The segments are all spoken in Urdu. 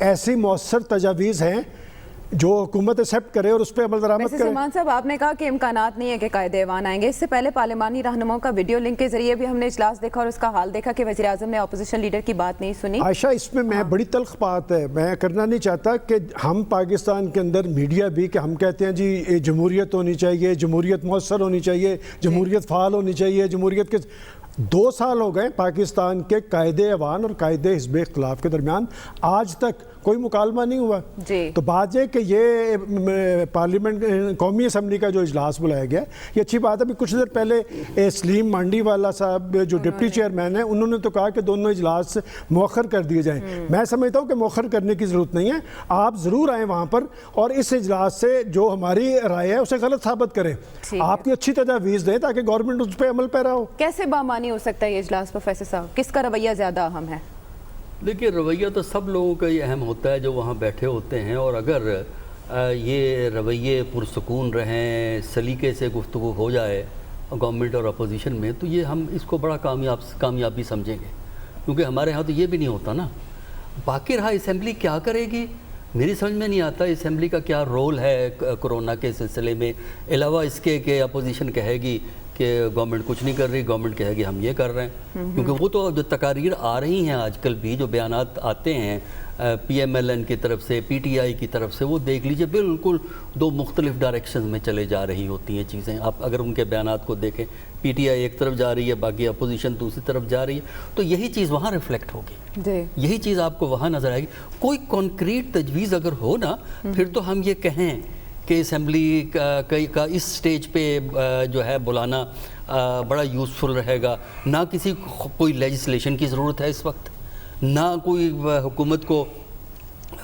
ایسی مؤثر تجاویز ہیں جو حکومت ایکسیپٹ کرے اور اس پہ عمل درآمد کرے. سلمان صاحب آپ نے کہا کہ امکانات نہیں ہے کہ قائد ایوان آئیں گے. اس سے پہلے پارلیمانی رہنماؤں کا ویڈیو لنک کے ذریعے بھی ہم نے اجلاس دیکھا اور اس کا حال دیکھا کہ وزیر اعظم نے اپوزیشن لیڈر کی بات نہیں سنی. عائشہ اس میں بڑی تلخ بات ہے, میں کرنا نہیں چاہتا کہ ہم پاکستان کے اندر میڈیا بھی کہ ہم کہتے ہیں جی جمہوریت ہونی چاہیے, جمہوریت مؤثر ہونی چاہیے, جمہوریت فعال ہونی چاہیے, جمہوریت کے 2 سال ہو گئے پاکستان کے قائد ایوان اور قائد حزب اختلاف کے درمیان, آج تک کوئی مکالمہ نہیں ہوا. تو بات یہ کہ یہ پارلیمنٹ قومی اسمبلی کا جو اجلاس بلایا گیا یہ اچھی بات ہے. ابھی کچھ دیر پہلے سلیم مانڈی والا صاحب جو ڈپٹی چیئرمین ہیں انہوں نے تو کہا کہ دونوں اجلاس مؤخر کر دیے جائیں. میں سمجھتا ہوں کہ مؤخر کرنے کی ضرورت نہیں ہے, آپ ضرور آئیں وہاں پر اور اس اجلاس سے جو ہماری رائے ہے اسے غلط ثابت کریں, آپ کی اچھی تجاویز دیں تاکہ گورنمنٹ اس پہ عمل پیرا ہو. کیسے بامانی ہو سکتا ہے یہ اجلاس پروفیسر صاحب, کس کا رویہ زیادہ اہم ہے؟ دیکھیے رویہ تو سب لوگوں کا یہ اہم ہوتا ہے جو وہاں بیٹھے ہوتے ہیں, اور اگر یہ رویے پرسکون رہیں, سلیقے سے گفتگو ہو جائے گورنمنٹ اور اپوزیشن میں, تو یہ ہم اس کو بڑا کامیابی سمجھیں گے, کیونکہ ہمارے ہاں تو یہ بھی نہیں ہوتا نا. باقی رہا اسمبلی کیا کرے گی, میری سمجھ میں نہیں آتا اسمبلی کا کیا رول ہے کرونا کے سلسلے میں, علاوہ اس کے کہ اپوزیشن کہے گی کہ گورنمنٹ کچھ نہیں کر رہی, گورنمنٹ کہے گی ہم یہ کر رہے ہیں. کیونکہ وہ تو جو تقاریر آ رہی ہیں آج کل بھی, جو بیانات آتے ہیں پی ایم ایل این کی طرف سے, پی ٹی آئی کی طرف سے, وہ دیکھ لیجئے بالکل 2 مختلف ڈائریکشنز میں چلے جا رہی ہوتی ہیں چیزیں. آپ اگر ان کے بیانات کو دیکھیں, پی ٹی آئی ایک طرف جا رہی ہے, باقی اپوزیشن دوسری طرف جا رہی ہے, تو یہی چیز وہاں ریفلیکٹ ہوگی, یہی چیز آپ کو وہاں نظر آئے گی. کوئی کانکریٹ تجویز اگر ہو نا, پھر تو ہم یہ کہیں کہ اسمبلی کا اس سٹیج پہ جو ہے بلانا بڑا یوزفل رہے گا. نہ کوئی لیجسلیشن کی ضرورت ہے اس وقت, نہ کوئی حکومت کو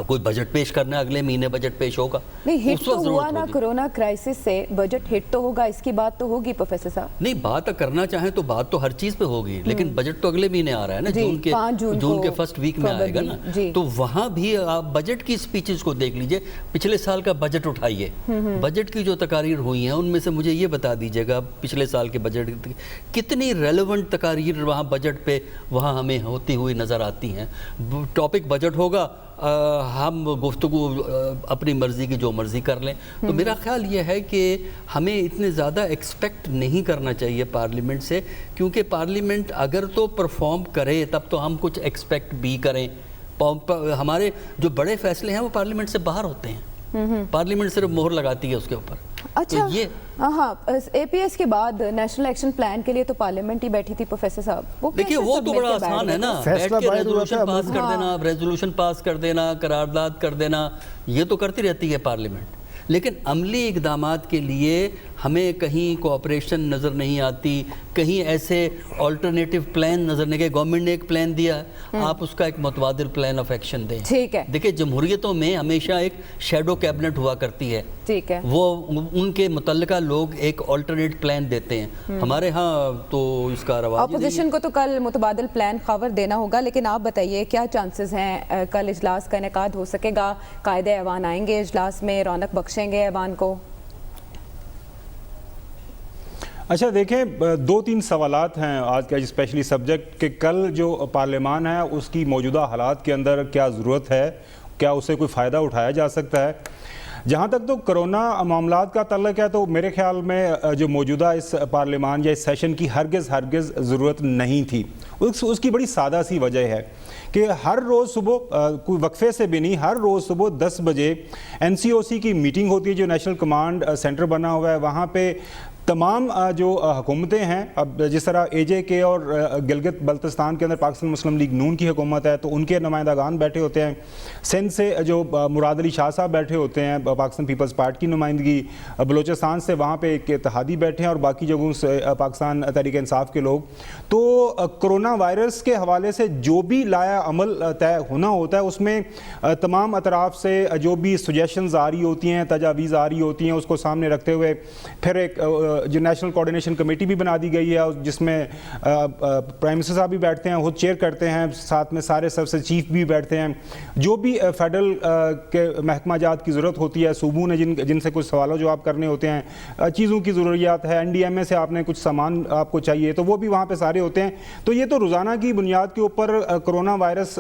کوئی بجٹ پیش کرنا ہے, اگلے مہینے بجٹ پیش ہوگا. نہیں ہٹ تو ہوا نا کرونا کرائسس سے, بجٹ ہٹ تو ہوگا, اس کی بات تو ہوگی پروفیسر صاحب. نہیں بات کرنا چاہیں تو بات تو ہر چیز پہ ہوگی, لیکن بجٹ تو اگلے مہینے آ رہا ہے نا, جون کے فرسٹ ویک میں آئے گا نا. تو وہاں بھی آپ بجٹ کی سپیچز کو دیکھ لیجئے, پچھلے سال کا بجٹ اٹھائیے, بجٹ کی جو تقاریر ہوئی ہیں ان میں سے مجھے یہ بتا دیجیے گا پچھلے سال کے بجٹ کتنی ریلیونٹ تقاریر وہاں بجٹ پہ وہاں ہمیں ہوتی ہوئی نظر آتی ہیں. ٹاپک بجٹ ہوگا, ہم گفتگو اپنی مرضی کی جو مرضی کر لیں. تو میرا خیال یہ ہے کہ ہمیں اتنے زیادہ ایکسپیکٹ نہیں کرنا چاہیے پارلیمنٹ سے, کیونکہ پارلیمنٹ اگر تو پرفارم کرے تب تو ہم کچھ ایکسپیکٹ بھی کریں. ہمارے جو بڑے فیصلے ہیں وہ پارلیمنٹ سے باہر ہوتے ہیں, پارلیمنٹ صرف مہر لگاتی ہے اس کے اوپر. اچھا ہاں, اے پی ایس کے بعد نیشنل ایکشن پلان کے لیے تو پارلیمنٹ ہی بیٹھی تھی پروفیسر صاحب. دیکھیے وہ تو بڑا آسان ہے نا, بیٹھ کے ریزولوشن پاس کر دینا, ریزولوشن پاس کر دینا, قرارداد کر دینا, یہ تو کرتی رہتی ہے پارلیمنٹ. لیکن عملی اقدامات کے لیے ہمیں کہیں کوآپریشن نظر نہیں آتی, کہیں ایسے آلٹرنیٹیو پلان نظر نہیں گئے. گورنمنٹ نے ایک پلان دیا ہے, آپ اس کا ایک متبادل پلان آف ایکشن دیں. ٹھیک ہے, دیکھیں جمہوریتوں میں ہمیشہ ایک شیڈو کیبنٹ ہوا کرتی ہے, ٹھیک ہے, وہ ان کے متعلقہ لوگ ایک آلٹرنیٹ پلان دیتے ہیں. ہمارے ہاں تو اس کا رواج اپوزیشن کو تو کل متبادل پلان خبر دینا ہوگا, لیکن آپ بتائیے کیا چانسز ہیں کل اجلاس کا انعقاد ہو سکے گا؟ قائد ایوان آئیں گے اجلاس میں, رونق بخشیں گے ایوان کو؟ اچھا دیکھیں 2-3 سوالات ہیں آج کا اسپیشلی سبجیکٹ, کہ کل جو پارلیمان ہے اس کی موجودہ حالات کے اندر کیا ضرورت ہے, کیا اسے کوئی فائدہ اٹھایا جا سکتا ہے. جہاں تک تو کرونا معاملات کا تعلق ہے تو میرے خیال میں جو موجودہ اس پارلیمان یا اس سیشن کی ہرگز ضرورت نہیں تھی. اس کی بڑی سادہ سی وجہ ہے کہ ہر روز صبح کوئی وقفے سے بھی نہیں, ہر روز صبح 10 بجے NCOC کی میٹنگ ہوتی ہے جو نیشنل کمانڈ سینٹر بنا ہوا ہے. وہاں پہ تمام جو حکومتیں ہیں, اب جس طرح AJK اور گلگت بلتستان کے اندر پاکستان مسلم لیگ نون کی حکومت ہے تو ان کے نمائندگان بیٹھے ہوتے ہیں, سندھ سے جو مراد علی شاہ صاحب بیٹھے ہوتے ہیں پاکستان پیپلز پارٹی کی نمائندگی, بلوچستان سے وہاں پہ ایک اتحادی بیٹھے ہیں, اور باقی جگہوں سے پاکستان تحریک انصاف کے لوگ. تو کرونا وائرس کے حوالے سے جو بھی لایا عمل طے ہونا ہوتا ہے اس میں تمام اطراف سے جو بھی سجیشنز آ رہی ہوتی ہیں, تجاویز آ رہی ہوتی ہیں, اس کو سامنے رکھتے ہوئے پھر ایک جو نیشنل کوارڈینیشن کمیٹی بھی بنا دی گئی ہے جس میں پرائم منسٹر صاحب بھی بیٹھتے ہیں، خود چیئر کرتے ہیں، ساتھ میں سارے سب سے چیف بھی بیٹھتے ہیں. جو بھی فیڈرل کے محکمہ جات کی ضرورت ہوتی ہے، صوبوں نے جن سے کچھ سوال و جواب کرنے ہوتے ہیں، چیزوں کی ضروریات ہے، NDMA سے آپ نے کچھ سامان آپ کو چاہیے تو وہ بھی وہاں پہ سارے ہوتے ہیں. تو یہ تو روزانہ کی بنیاد کے اوپر کرونا وائرس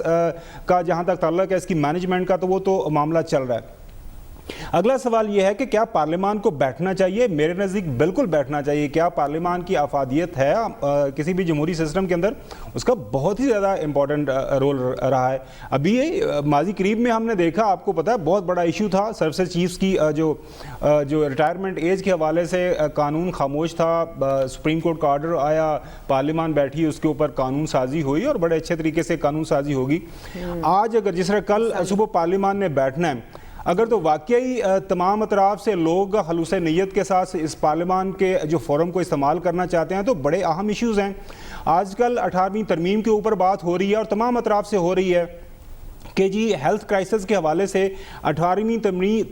کا جہاں تک تعلق ہے اس کی مینجمنٹ کا، تو وہ تو معاملہ چل رہا ہے. اگلا سوال یہ ہے کہ کیا پارلیمان کو بیٹھنا چاہیے؟ میرے نزدیک بالکل بیٹھنا چاہیے. کیا پارلیمان کی افادیت ہے کسی بھی جمہوری سسٹم کے اندر؟ اس کا بہت ہی زیادہ امپورٹنٹ رول رہا ہے. ابھی ماضی قریب میں ہم نے دیکھا، آپ کو پتہ ہے بہت بڑا ایشو تھا سروسز چیفز کی جو ریٹائرمنٹ ایج کے حوالے سے قانون خاموش تھا. سپریم کورٹ کا آرڈر آیا، پارلیمان بیٹھی، اس کے اوپر قانون سازی ہوئی اور بڑے اچھے طریقے سے قانون سازی ہوگی. آج اگر جس طرح کل صبح پارلیمان نے بیٹھنا ہے، اگر تو واقعی تمام اطراف سے لوگ خلوص نیت کے ساتھ اس پارلیمان کے جو فورم کو استعمال کرنا چاہتے ہیں تو بڑے اہم ایشوز ہیں. آج کل 18ویں ترمیم کے اوپر بات ہو رہی ہے اور تمام اطراف سے ہو رہی ہے کہ جی ہیلتھ کرائسس کے حوالے سے 18ویں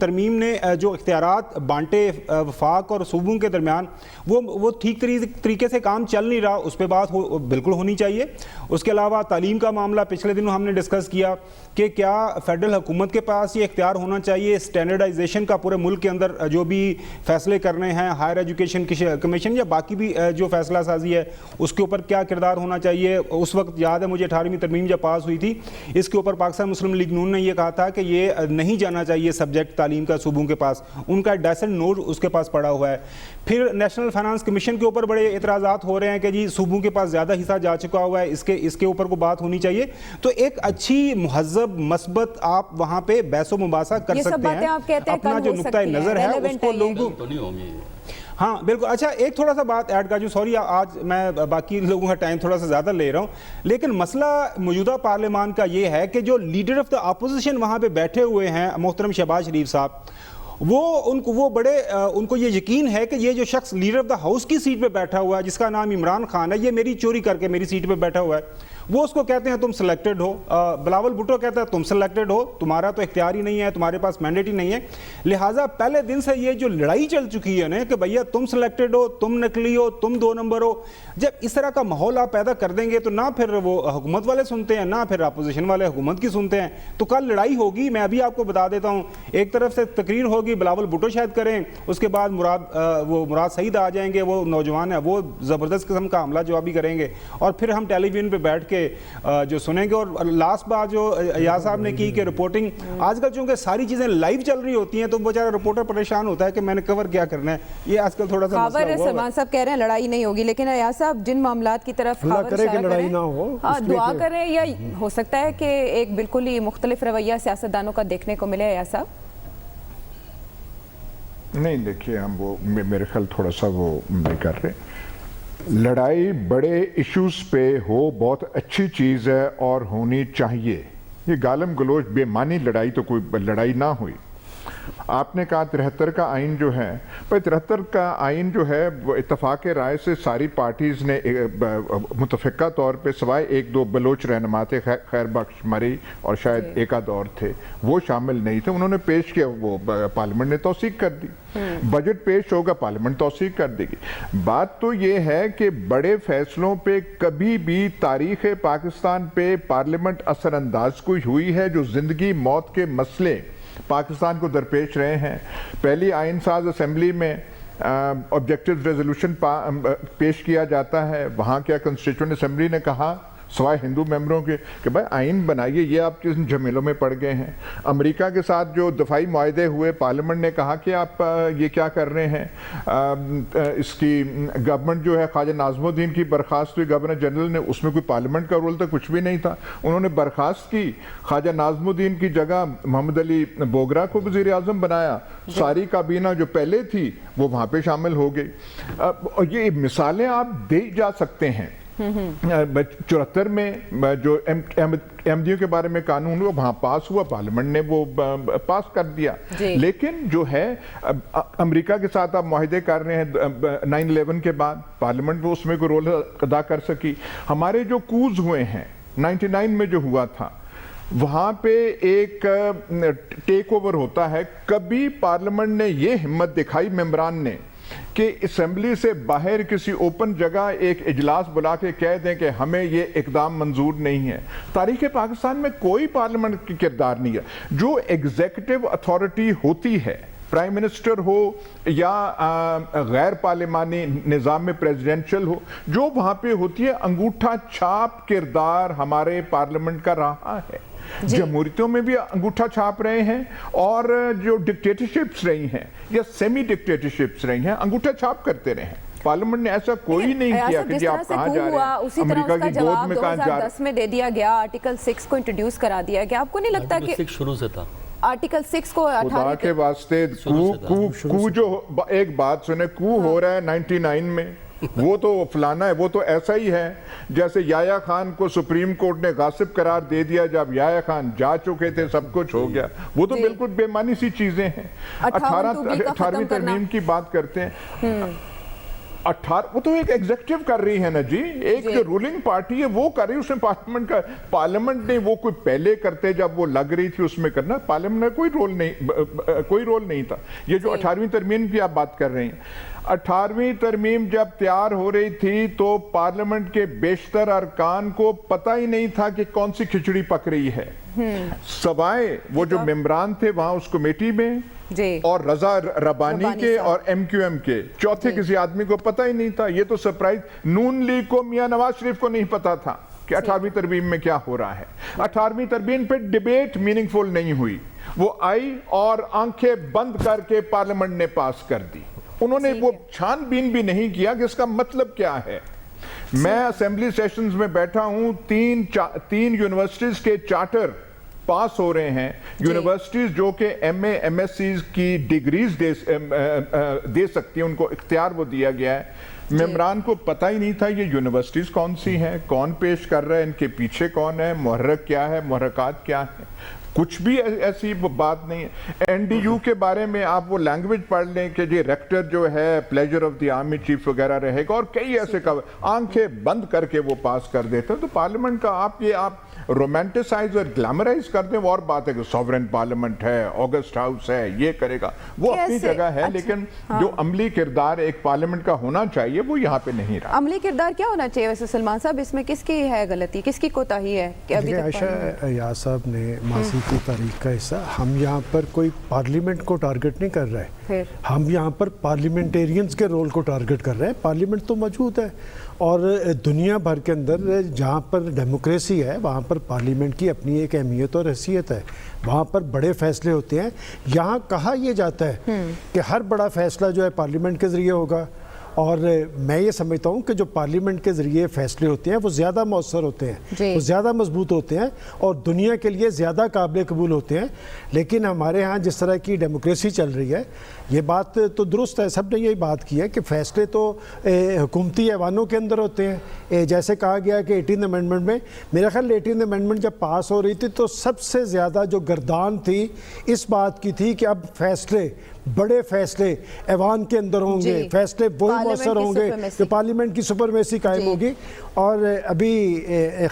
ترمیم نے جو اختیارات بانٹے وفاق اور صوبوں کے درمیان وہ ٹھیک طریقے سے کام چل نہیں رہا. اس پہ بات بالکل ہونی چاہیے. اس کے علاوہ تعلیم کا معاملہ پچھلے دنوں ہم نے ڈسکس کیا کہ کیا فیڈرل حکومت کے پاس یہ اختیار ہونا چاہیے اسٹینڈرڈائزیشن کا پورے ملک کے اندر جو بھی فیصلے کرنے ہیں، ہائر ایجوکیشن کمیشن یا باقی بھی جو فیصلہ سازی ہے اس کے اوپر کیا کردار ہونا چاہیے. اس وقت یاد ہے مجھے 18ویں ترمیم جب پاس ہوئی تھی، اس کے اوپر پاکستان مسلم لیگ نون نے یہ کہا تھا کہ یہ نہیں جانا چاہیے سبجیکٹ تعلیم کا صوبوں کے پاس. ان کا ڈیسنٹ نوٹ اس کے پاس پڑا ہوا ہے. پھر نیشنل فائنانس کمیشن کے اوپر بڑے اعتراضات ہو رہے ہیں کہ جی صوبوں کے پاس زیادہ حصہ جا چکا ہوا ہے، اس کے اوپر کو بات ہونی چاہیے. تو ایک اچھی مہذب مثبت آپ وہاں پہ بحث و مباحثہ کر سکتے ہیں. اپنا جو نقطۂ نظر ہے اس کو لوگوں تو نہیں ہوگی. ہاں بالکل. اچھا ایک تھوڑا سا بات ایڈ کر جو، سوری آج میں باقی لوگوں کا ٹائم تھوڑا سا زیادہ لے رہا ہوں، لیکن مسئلہ موجودہ پارلیمان کا یہ ہے کہ جو لیڈر آف دا اپوزیشن وہاں پہ بیٹھے ہوئے ہیں محترم شہباز شریف صاحب، ان کو یہ یقین ہے کہ یہ جو شخص لیڈر آف دا ہاؤس کی سیٹ پہ بیٹھا ہوا ہے جس کا نام عمران خان ہے، یہ میری چوری کر کے میری سیٹ پہ بیٹھا ہوا ہے. وہ اس کو کہتے ہیں تم سلیکٹڈ ہو. بلاول بھٹو کہتا ہے تم سلیکٹڈ ہو، تمہارا تو اختیار ہی نہیں ہے، تمہارے پاس مینڈیٹ ہی نہیں ہے. لہٰذا پہلے دن سے یہ جو لڑائی چل چکی ہے نا کہ بھیا تم سلیکٹڈ ہو، تم نکلی ہو، تم 2 نمبر ہو، جب اس طرح کا ماحول آپ پیدا کر دیں گے تو نہ پھر وہ حکومت والے سنتے ہیں، نہ پھر اپوزیشن والے حکومت کی سنتے ہیں. تو کل لڑائی ہوگی. میں ابھی آپ کو بتا دیتا ہوں، ایک طرف سے تقریر ہوگی، بلاول بھٹو شاید کریں، اس کے بعد مراد سعید آ جائیں گے، وہ نوجوان ہیں، وہ زبردست قسم کا حملہ جوابی کریں گے، اور پھر ہم ٹیلی ویژن پہ بیٹھ کے جو سنیں گے. اور لاسٹ بات جو ایاز صاحب نے کی کہ رپورٹنگ آج کل چونکہ ساری چیزیں لائیو چل رہی ہوتی ہیں تو بیچارہ رپورٹر پریشان ہوتا ہے کہ میں نے کور کیا کرنا ہے. یہ آج کل تھوڑا سا مسئلہ ہوا ہے. سلمان صاحب کہہ رہے ہیں لڑائی نہیں ہوگی، لیکن ایاز صاحب جن معاملات کی طرف لڑائی نہ ہو، دعا کریں، یا ہو سکتا ہے کہ ایک بالکل ہی مختلف رویہ سیاستدانوں کا دیکھنے کو ملے. ایاز صاحب نہیں، دیکھیے ہم وہ میرے خیال تھوڑا سا وہ نہیں کر رہے. لڑائی بڑے ایشوز پہ ہو بہت اچھی چیز ہے اور ہونی چاہیے. یہ گالم گلوچ بے معنی لڑائی تو کوئی لڑائی نہ ہوئی. آپ نے کہا 73 کا آئین جو ہے، 73 کا آئین جو ہے وہ اتفاق رائے سے ساری پارٹیز نے متفقہ طور پہ سوائے 1-2 بلوچ رہنما تھے، خیر بخش مری اور شاید ایک آدھ اور تھے، وہ شامل نہیں تھے. انہوں نے پیش کیا، وہ پارلیمنٹ نے توثیق کر دی. بجٹ پیش ہوگا، پارلیمنٹ توثیق کر دے گی. بات تو یہ ہے کہ بڑے فیصلوں پہ کبھی بھی تاریخ پاکستان پہ پارلیمنٹ اثر انداز کوئی ہوئی ہے جو زندگی موت کے مسئلے پاکستان کو درپیش رہے ہیں. پہلی آئین ساز اسمبلی میں آبجیکٹیو ریزولوشن پیش کیا جاتا ہے. وہاں کیا کنسٹیچوئنٹ اسمبلی نے کہا سوائے ہندو ممبروں کے کہ بھائی آئین بنائیے، یہ آپ کس جھمیلوں میں پڑ گئے ہیں. امریکہ کے ساتھ جو دفاعی معاہدے ہوئے، پارلیمنٹ نے کہا کہ آپ یہ کیا کر رہے ہیں. اس کی گورنمنٹ جو ہے خواجہ ناظم الدین کی برخاست ہوئی گورنر جنرل نے، اس میں کوئی پارلیمنٹ کا رول تھا؟ کچھ بھی نہیں تھا. انہوں نے برخاست کی، خواجہ ناظم الدین کی جگہ محمد علی بوگرا کو وزیر اعظم بنایا. ساری کابینہ جو پہلے تھی وہ وہاں پہ شامل ہو گئی. اور یہ مثالیں آپ دے جا سکتے ہیں. 74 میں جو احمدیوں کے بارے میں قانون ہوا وہاں پاس ہوا، پارلیمنٹ نے وہ پاس کر دیا. لیکن جو ہے امریکہ کے ساتھ آپ معاہدے کر رہے ہیں 9/11 کے بعد، پارلیمنٹ وہ اس میں کوئی رول ادا کر سکی. ہمارے جو کوز ہوئے ہیں 99 میں جو ہوا تھا، وہاں پہ ایک ٹیک اوور ہوتا ہے. کبھی پارلیمنٹ نے یہ ہمت دکھائی ممبران نے کہ اسمبلی سے باہر کسی اوپن جگہ ایک اجلاس بلا کے کہہ دیں کہ ہمیں یہ اقدام منظور نہیں ہے. تاریخ پاکستان میں کوئی پارلیمنٹ کی کردار نہیں ہے. جو ایگزیکٹو اتھارٹی ہوتی ہے، پرائم منسٹر ہو یا غیر پارلیمانی نظام میں پریزیڈنشل ہو، جو وہاں پہ ہوتی ہے انگوٹھا چھاپ کردار ہمارے پارلیمنٹ کا رہا ہے. جمہوریتوں میں بھی انگوٹھا چھاپ رہے ہیں، اور جو ڈکٹیٹرشپس رہی ہیں یا سیمی ڈکٹیٹرشپس رہی ہیں انگوٹھا چھاپ کرتے رہے ہیں. پارلیمنٹ نے ایسا کوئی نہیں کیا کہ جی آپ کہاں جا رہے ہیں، اسی طرح امریکہ اس کا کی گود میں جواب کہاں جا رہے ہیں. 2010 میں دے دیا گیا، آرٹیکل 6 کو انٹروڈیوس کرا دیا گیا. آپ کو نہیں لگتا کہ شروع سے تھا آرٹیکل 6 کو خدا کے واسطے کو جو ایک بات سنے، کو ہو رہا ہے 99 میں، وہ تو فلانا ہے، وہ تو ایسا ہی ہے جیسے یحییٰ خان کو سپریم کورٹ نے غاصب قرار دے دیا جب یحییٰ خان جا چکے تھے، سب کچھ ہو گیا. وہ تو بالکل بے معنی سی چیزیں ہیں. 18ویں ترمیم کی بات کرتے ہیں، وہ تو ایک ایگزیکٹو کر رہی ہے نا جی، ایک جو رولنگ پارٹی ہے وہ کر رہی ہے. اس میں پارلیمنٹ نے وہ کوئی پہلے کرتے جب وہ لگ رہی تھی اس میں کرنا، پارلیمنٹ میں کوئی رول نہیں تھا. یہ جو 18ویں ترمیم کی آپ بات کر رہے ہیں، 18ویں ترمیم جب تیار ہو رہی تھی تو پارلیمنٹ کے بیشتر ارکان کو پتہ ہی نہیں تھا کہ کون سی کھچڑی پک رہی ہے، سوائے وہ جو ممبران تھے وہاں اس کمیٹی میں اور رضا ربانی کے اور ایم کیو ایم کے. چوتھے کسی آدمی کو پتہ ہی نہیں تھا. یہ تو سرپرائز نون لیگ کو، میاں نواز شریف کو نہیں پتا تھا کہ 18ویں ترمیم میں کیا ہو رہا ہے. 18ویں ترمیم پہ ڈیبیٹ میننگ فل نہیں ہوئی، وہ آئی اور آنکھیں بند کر کے پارلیمنٹ نے پاس کر دی. انہوں نے وہ چھان بین بھی نہیں کیا کہ اس کا مطلب کیا ہے. میں اسمبلی سیشنز میں بیٹھا ہوں، تین یونیورسٹیز کے چارٹر پاس ہو رہے ہیں. یونیورسٹیز جو کہ M A M S Cs کی ڈگریز دے سکتی ہیں، ان کو اختیار وہ دیا گیا ہے. ممبران کو پتہ ہی نہیں تھا یہ یونیورسٹیز کون سی ہیں، کون پیش کر رہا ہے، ان کے پیچھے کون ہے، محرک کیا ہے، محرکات کیا ہیں. کچھ بھی ایسی بات نہیں ہے. این ڈی یو کے بارے میں آپ وہ لینگویج پڑھ لیں کہ یہ ریکٹر جو ہے pleasure of the army chief وغیرہ رہے گا، اور کئی ایسے آنکھیں بند کر کے وہ پاس کر دیتے ہیں. تو پارلیمنٹ کا آپ رومانٹیسائز اور گلیمرائز کر دیں، وہ اور بات ہے کہ سوورن پارلیمنٹ ہے، آگسٹ ہاؤس ہے، یہ کرے گا، وہ اپنی جگہ ہے. لیکن جو عملی کردار ایک پارلیمنٹ کا ہونا چاہیے وہ یہاں پہ نہیں رہا. عملی کردار کیا ہونا چاہیے ویسے سلمان صاحب؟ اس میں کس کی ہے غلطی، کس کی کوتاہی ہے کہ ابھی تک عائشہ ایاز صاحب نے ماضی کی تاریخ کا حصہ، ہم یہاں پر کوئی پارلیمنٹ کو ٹارگٹ نہیں کر رہے، ہم یہاں پر پارلیمنٹیرینز کے رول کو ٹارگٹ کر رہے ہیں. پارلیمنٹ تو موجود ہے، اور دنیا بھر کے اندر جہاں پر ڈیموکریسی ہے وہاں پر پارلیمنٹ کی اپنی ایک اہمیت اور حیثیت ہے. وہاں پر بڑے فیصلے ہوتے ہیں. یہاں کہا یہ جاتا ہے کہ ہر بڑا فیصلہ جو ہے پارلیمنٹ کے ذریعے ہوگا، اور میں یہ سمجھتا ہوں کہ جو پارلیمنٹ کے ذریعے فیصلے ہوتے ہیں وہ زیادہ مؤثر ہوتے ہیں، وہ زیادہ مضبوط ہوتے ہیں اور دنیا کے لیے زیادہ قابل قبول ہوتے ہیں. لیکن ہمارے ہاں جس طرح کی ڈیموکریسی چل رہی ہے، یہ بات تو درست ہے، سب نے یہی بات کی ہے کہ فیصلے تو حکومتی ایوانوں کے اندر ہوتے ہیں. جیسے کہا گیا کہ 18 امینڈمنٹ میں، میرا خیال 18 امینڈمنٹ جب پاس ہو رہی تھی تو سب سے زیادہ جو گردان تھی اس بات کی تھی کہ اب فیصلے، بڑے فیصلے ایوان کے اندر ہوں گے، فیصلے وہی مؤثر ہوں گے جو پارلیمنٹ کی سپرمیسی قائم ہوگی. اور ابھی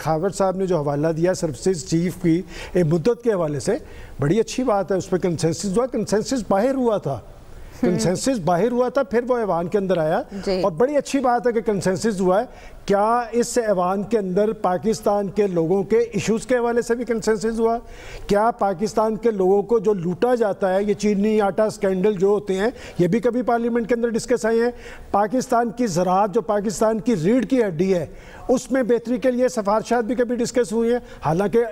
خاور صاحب نے جو حوالہ دیا سروسز چیف کی مدت کے حوالے سے، بڑی اچھی بات ہے. اس پہ کنسنسس ہوا، کنسنسس باہر ہوا تھا، کنسنسس باہر ہوا تھا، پھر وہ ایوان کے اندر آیا. اور بڑی اچھی بات ہے کہ کنسنسس ہوا ہے. کیا اس ایوان کے اندر پاکستان کے لوگوں کے ایشوز کے حوالے سے بھی کنسنسس ہوا؟ کیا پاکستان کے لوگوں کو جو لوٹا جاتا ہے، یہ چینی آٹا سکینڈل جو ہوتے ہیں، یہ بھی کبھی پارلیمنٹ کے اندر ڈسکس آئے ہیں؟ پاکستان کی زراعت جو پاکستان کی ریڑھ کی ہڈی ہے، اس میں بہتری کے لیے سفارشات بھی کبھی ڈسکس ہوئی ہیں؟ حالانکہ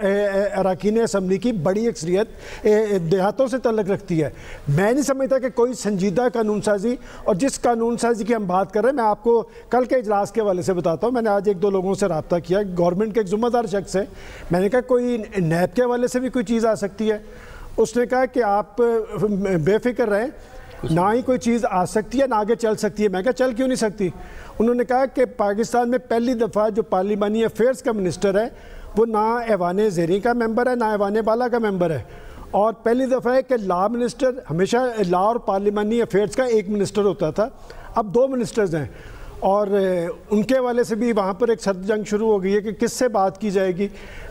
اراکین اسمبلی کی بڑی اکثریت دیہاتوں سے تعلق رکھتی ہے. میں نہیں سمجھتا کہ کوئی سنجیدہ قانون سازی، اور جس قانون سازی کی ہم بات کر رہے ہیں، میں آپ کو کل کے اجلاس کے حوالے سے بتاتا ہوں. میں نے آج ایک دو لوگوں سے رابطہ کیا، گورنمنٹ کے ایک ذمہ دار شخص ہے، میں نے کہا کوئی نیب کے حوالے سے بھی کوئی چیز آ سکتی ہے؟ اس نے کہا کہ آپ بے فکر رہیں، نہ ہی کوئی چیز آ سکتی ہے نہ آگے چل سکتی ہے. میں کہا چل کیوں نہیں سکتی؟ انہوں نے کہا کہ پاکستان میں پہلی دفعہ جو پارلیمانی افیئرز کا منسٹر ہے وہ نہ ایوان زیریں کا ممبر ہے نہ ایوان بالا کا ممبر ہے، اور پہلی دفعہ ہے کہ لا منسٹر، ہمیشہ لا اور پارلیمانی افیئرز کا ایک منسٹر ہوتا تھا، اب 2 منسٹرز ہیں. اور ان کے حوالے سے بھی وہاں پر ایک سرد جنگ شروع ہو گئی ہے کہ کس سے بات کی جائے گی.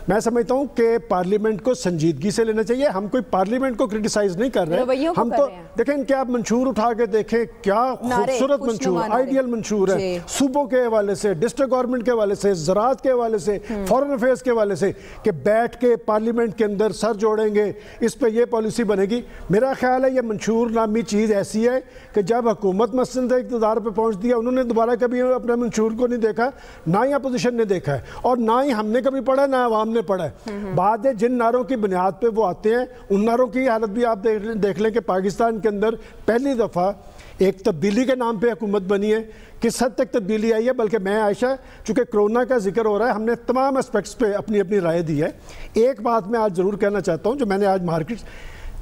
میں سمجھتا ہوں کہ پارلیمنٹ کو سنجیدگی سے لینا چاہیے. ہم کوئی پارلیمنٹ کو کرٹیسائز نہیں کر رہے, ہم تو دیکھیں ان کے آپ منشور اٹھا کے دیکھیں, کیا خوبصورت منشور, آئیڈیل منشور ہے, صوبوں کے حوالے سے, ڈسٹرکٹ گورنمنٹ کے حوالے سے, زراعت کے حوالے سے, فورن افیئرس کے حوالے سے, کہ بیٹھ کے پارلیمنٹ کے اندر سر جوڑیں گے, اس پہ یہ پالیسی بنے گی. میرا خیال ہے یہ منشور نامی چیز ایسی ہے کہ جب حکومت مثلاً اقتدار پہ پہنچ دیا, انہوں نے دوبارہ کبھی اپنے منشور کو نہیں دیکھا, نہ ہی اپوزیشن نے دیکھا ہے, اور نہ ہی ہم نے کبھی پڑھا, نہ عوام نے پڑھا ہے. بعد جن نعروں کی بنیاد پہ وہ آتے ہیں, ان نعروں کی حالت بھی آپ دیکھ لیں کہ پاکستان کے اندر پہلی دفعہ ایک تبدیلی کے نام پہ حکومت بنی ہے. کس حد تک تبدیلی آئی ہے, بلکہ میں عائشہ, چونکہ کرونا کا ذکر ہو رہا ہے, ہم نے تمام اسپیکٹس پہ اپنی اپنی رائے دی ہے. ایک بات میں آج ضرور کہنا چاہتا ہوں, جو میں نے آج مارکیٹ,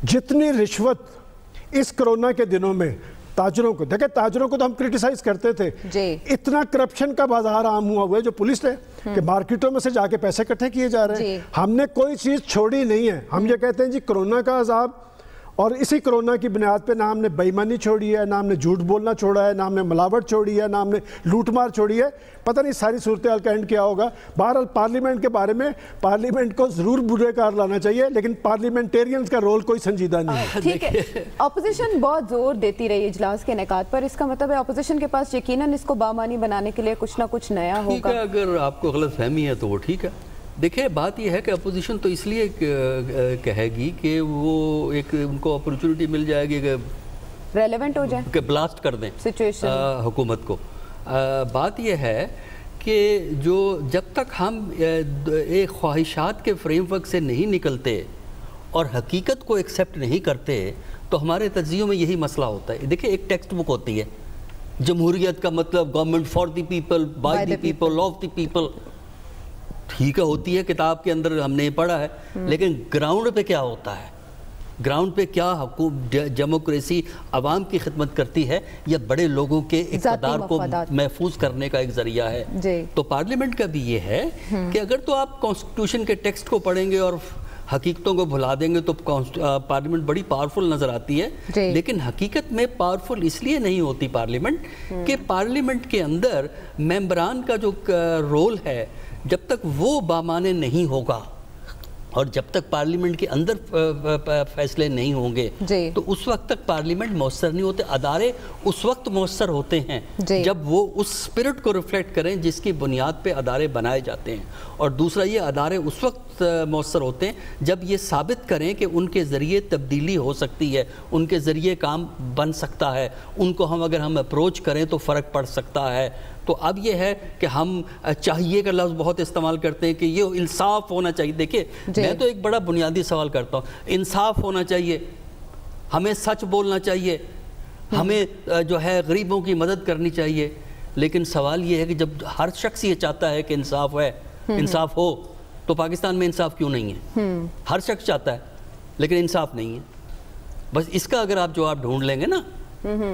جتنی رشوت اس کرونا کے دنوں میں تاجروں کو, دیکھیں تاجروں کو تو ہم کرٹیسائز کرتے تھے, اتنا کرپشن کا بازار عام ہوا ہے جو پولیس ہے کہ مارکیٹوں میں سے جا کے پیسے اکٹھے کیے جا رہے ہیں. ہم نے کوئی چیز چھوڑی نہیں ہے. ہم یہ کہتے ہیں جی کرونا کا عذاب, اور اسی کرونا کی بنیاد پہ نہ ہم نے بے ایمانی چھوڑی ہے, نہ ہم نے جھوٹ بولنا چھوڑا ہے, نہ ہم نے ملاوٹ چھوڑی ہے, نہ ہم نے لوٹ مار چھوڑی ہے. پتہ نہیں ساری صورتحال کا اینڈ کیا ہوگا. بہرحال پارلیمنٹ کے بارے میں, پارلیمنٹ کو ضرور برے کار لانا چاہیے, لیکن پارلیمنٹیرینز کا رول کوئی سنجیدہ نہیں ہے. ٹھیک ہے, اپوزیشن بہت زور دیتی رہی اجلاس کے انعقاد پر, اس کا مطلب ہے اپوزیشن کے پاس یقیناً اس کو بامانی بنانے کے لیے کچھ نہ کچھ نیا ہوگا. ٹھیک ہے, اگر آپ کو غلط فہمی ہے تو وہ ٹھیک ہے. دیکھیں بات یہ ہے کہ اپوزیشن تو اس لیے کہے گی کہ وہ ایک ان کو اپرچونٹی مل جائے گی کہ ریلیونٹ ہو جائے, کہ بلاسٹ کر دیں حکومت کو. بات یہ ہے کہ جو جب تک ہم ایک خواہشات کے فریم ورک سے نہیں نکلتے اور حقیقت کو ایکسیپٹ نہیں کرتے تو ہمارے تجزیوں میں یہی مسئلہ ہوتا ہے. دیکھیں ایک ٹیکسٹ بک ہوتی ہے, جمہوریت کا مطلب government for the people, by the people, of the people. ٹھیک ہے, ہوتی ہے کتاب کے اندر, ہم نے پڑھا ہے, لیکن گراؤنڈ پہ کیا ہوتا ہے, گراؤنڈ پہ کیا ڈیموکریسی عوام کی خدمت کرتی ہے یا بڑے لوگوں کے اقتدار کو محفوظ کرنے کا ایک ذریعہ ہے. تو پارلیمنٹ کا بھی یہ ہے کہ اگر تو آپ کانسٹیٹیوشن کے ٹیکسٹ کو پڑھیں گے اور حقیقتوں کو بھلا دیں گے تو پارلیمنٹ بڑی پاورفل نظر آتی ہے, لیکن حقیقت میں پاورفل اس لیے نہیں ہوتی پارلیمنٹ کہ پارلیمنٹ کے اندر ممبران کا جو رول ہے, جب تک وہ بامانے نہیں ہوگا اور جب تک پارلیمنٹ کے اندر فیصلے نہیں ہوں گے تو اس وقت تک پارلیمنٹ مؤثر نہیں ہوتے. ادارے اس وقت مؤثر ہوتے ہیں جب وہ اس اسپرٹ کو ریفلیکٹ کریں جس کی بنیاد پہ ادارے بنائے جاتے ہیں. اور دوسرا یہ ادارے اس وقت مؤثر ہوتے ہیں جب یہ ثابت کریں کہ ان کے ذریعے تبدیلی ہو سکتی ہے, ان کے ذریعے کام بن سکتا ہے, ان کو اگر ہم اپروچ کریں تو فرق پڑ سکتا ہے. تو اب یہ ہے کہ ہم چاہیے کا لفظ بہت استعمال کرتے ہیں کہ یہ انصاف ہونا چاہیے. دیکھیں میں تو ایک بڑا بنیادی سوال کرتا ہوں, انصاف ہونا چاہیے, ہمیں سچ بولنا چاہیے, ہمیں جو ہے غریبوں کی مدد کرنی چاہیے, لیکن سوال یہ ہے کہ جب ہر شخص یہ چاہتا ہے کہ انصاف ہے, انصاف ہو, تو پاکستان میں انصاف کیوں نہیں ہے؟ ہر شخص چاہتا ہے لیکن انصاف نہیں ہے. بس اس کا اگر آپ جواب ڈھونڈ لیں گے نا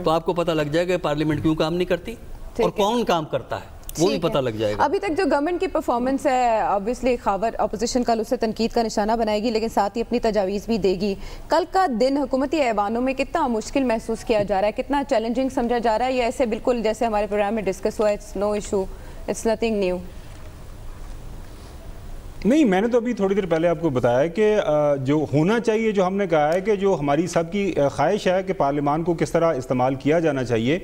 تو آپ کو پتہ لگ جائے گا پارلیمنٹ کیوں کام نہیں کرتی اور کون کام کرتا ہے, وہ بھی پتہ لگ جائے گا. ابھی تک جو گورنمنٹ کی پرفارمنس ہے, obviously خاور اپوزیشن کل اسے تنقید کا نشانہ بنائے گی, لیکن ساتھ ہی اپنی تجاویز بھی دے گی. کل کا دن حکومتی ایوانوں میں کتنا مشکل محسوس کیا جا رہا ہے, کتنا چیلنجنگ سمجھا جا رہا ہے, یا ایسے بالکل جیسے ہمارے پروگرام میں ڈسکس ہوا, it's no issue, it's nothing new? نہیں, میں نے تو ابھی تھوڑی دیر پہلے آپ کو بتایا کہ جو ہونا چاہیے, جو ہم نے کہا ہے کہ جو ہماری سب کی خواہش ہے کہ پارلیمان کو کس طرح استعمال کیا جانا چاہیے,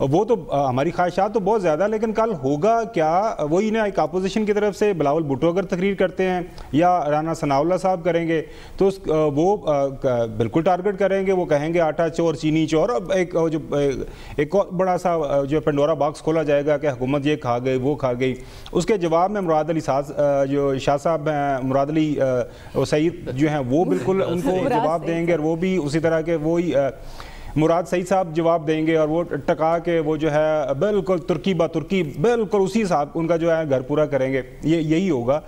وہ تو ہماری خواہشات تو بہت زیادہ, لیکن کل ہوگا کیا وہی نا, ایک اپوزیشن کی طرف سے بلاول بھٹو اگر تقریر کرتے ہیں یا رانا ثناء اللہ صاحب کریں گے تو وہ بالکل ٹارگٹ کریں گے, وہ کہیں گے آٹا چور چینی چور. ایک اور بڑا سا جو پنڈورا باکس کھولا جائے گا کہ حکومت یہ کھا گئی وہ کھا گئی. اس کے جواب میں مراد علی جو شاہ صاحب ہیں, مراد علی سعید جو ہیں, وہ بالکل ان کو جواب دیں گے, اور وہ بھی اسی طرح کے وہی مراد سعید صاحب جواب دیں گے, اور وہ ٹکا کے وہ جو ہے بالکل ترکی با ترکی بالکل اسی حساب ان کا جو ہے گھر پورا کریں گے. یہی ہوگا.